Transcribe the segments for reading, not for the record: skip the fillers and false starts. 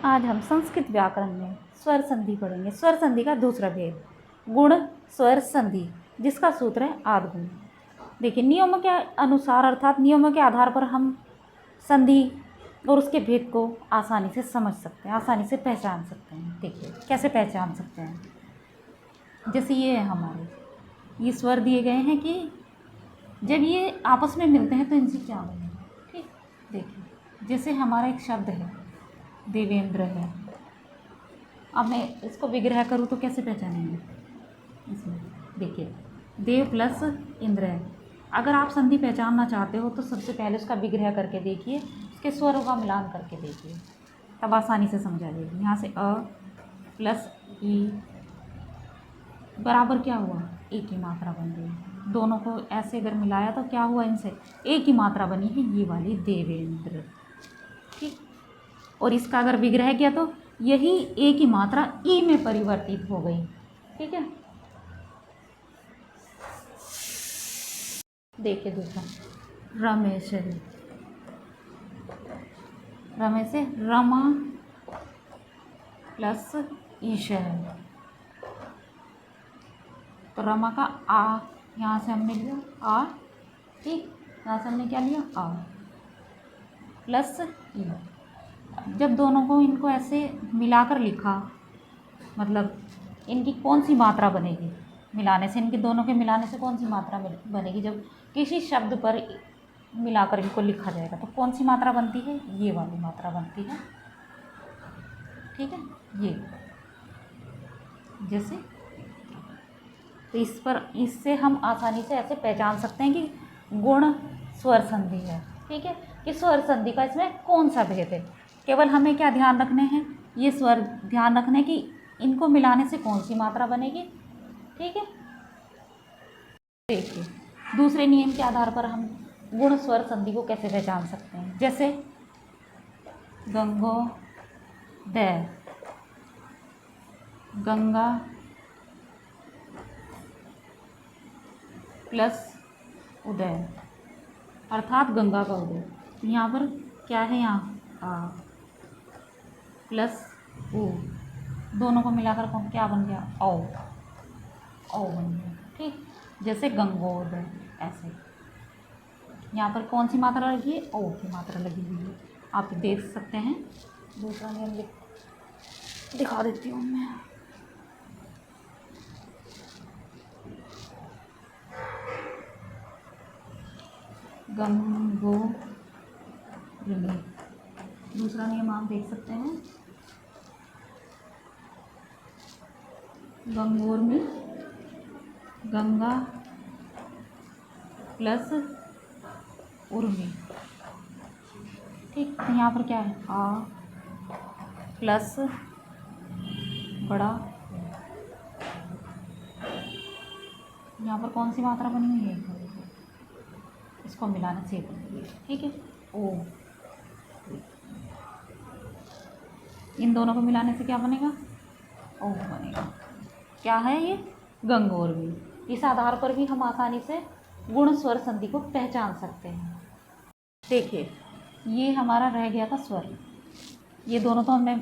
आज हम संस्कृत व्याकरण में स्वर संधि पढ़ेंगे। स्वर संधि का दूसरा भेद, गुण स्वर संधि, जिसका सूत्र है आद्गुण। देखिए, नियमों के अनुसार अर्थात नियमों के आधार पर हम संधि और उसके भेद को आसानी से समझ सकते हैं, आसानी से पहचान सकते हैं। देखिए कैसे पहचान सकते हैं। जैसे ये है हमारे ये स्वर दिए गए हैं कि जब ये आपस में मिलते हैं तो इनसे क्या बनेगा। ठीक, देखिए जैसे हमारा एक शब्द है देवेंद्र है। अब मैं इसको विग्रह करूँ तो कैसे पहचानेंगे। इसमें देखिए देव प्लस इंद्र है। अगर आप संधि पहचानना चाहते हो तो सबसे पहले उसका विग्रह करके देखिए, उसके स्वरों का मिलान करके देखिए, तब आसानी से समझा जाएगी। यहाँ से अ प्लस ई बराबर क्या हुआ, ए की मात्रा बन गई। दोनों को ऐसे अगर मिलाया तो क्या हुआ, इनसे ए की मात्रा बनी है, ये वाली देवेंद्र। ठीक, और इसका अगर विग्रह किया तो यही ए की मात्रा ई में परिवर्तित हो गई। ठीक है, देखिए दूसरा रमेश है। रमेश से रमा प्लस ईश है, तो रमा का आ यहाँ से हमने लिया आ। ठीक, यहाँ से हमने क्या लिया आ प्लस ई। जब दोनों को इनको ऐसे मिलाकर लिखा, मतलब इनकी कौन सी मात्रा बनेगी मिलाने से, इनके दोनों के मिलाने से कौन सी मात्रा बनेगी। जब किसी शब्द पर मिलाकर इनको लिखा जाएगा तो कौन सी मात्रा बनती है, ये वाली मात्रा बनती है। ठीक है, ये जैसे, तो इस पर इससे हम आसानी से ऐसे पहचान सकते हैं कि गुण स्वर संधि है। ठीक है, कि स्वर संधि का इसमें कौन सा भेद है। केवल हमें क्या ध्यान रखने हैं, ये स्वर ध्यान रखने कि इनको मिलाने से कौन सी मात्रा बनेगी। ठीक है, देखिए दूसरे नियम के आधार पर हम गुण स्वर संधि को कैसे पहचान सकते हैं। जैसे गंगो द गंगा प्लस उदय, अर्थात गंगा का उदय। यहाँ पर क्या है, यहाँ आ प्लस ऊ, दोनों को मिलाकर कौन क्या बन गया, औ, औ बन गया। ठीक, जैसे गंगोदय, ऐसे यहाँ पर कौन सी मात्रा लगी है, ओ की मात्रा लगी हुई है। आप देख सकते हैं। दूसरा नियम दिखा देती हूँ मैं। गंगो रिमी, दूसरा नियम आप देख सकते हैं, गंगोर में गंगा प्लस उर्मी। ठीक, तो यहाँ पर क्या है, आ प्लस बड़ा, यहाँ पर कौन सी मात्रा बनी हुई है, इसको मिलाने से बनेगी। ठीक है, ओ, इन दोनों को मिलाने से क्या बनेगा, ओ बनेगा। क्या है ये, गंगोरवी। इस आधार पर भी हम आसानी से गुण स्वर संधि को पहचान सकते हैं। देखिए ये हमारा रह गया था स्वर, ये दोनों तो हमने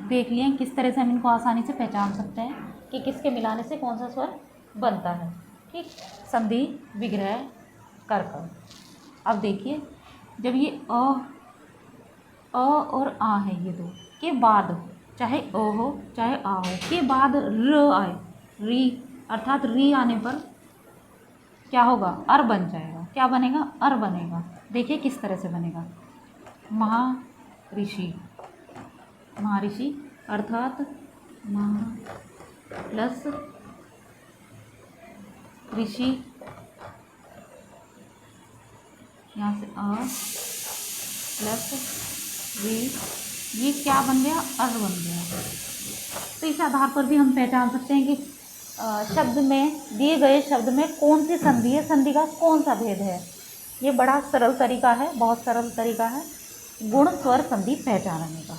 देख लिए किस तरह से हम इनको आसानी से पहचान सकते हैं कि किसके मिलाने से कौन सा स्वर बनता है। ठीक, संधि विग्रह कर। अब देखिए, जब ये अ और आ है, ये दो के बाद, चाहे अ हो चाहे आ हो, के बाद र आए, री, अर्थात री आने पर क्या होगा, अर बन जाएगा। क्या बनेगा, अर बनेगा। देखिए किस तरह से बनेगा, महर्षि, महर्षि अर्थात महा प्लस ऋषि, यहाँ से अ प्लस री, ये क्या बन गया, अर बन गया। तो इस आधार पर भी हम पहचान सकते हैं कि शब्द में, दिए गए शब्द में कौन सी संधि है, संधि का कौन सा भेद है। ये बड़ा सरल तरीका है, बहुत सरल तरीका है गुण स्वर संधि पहचानने का।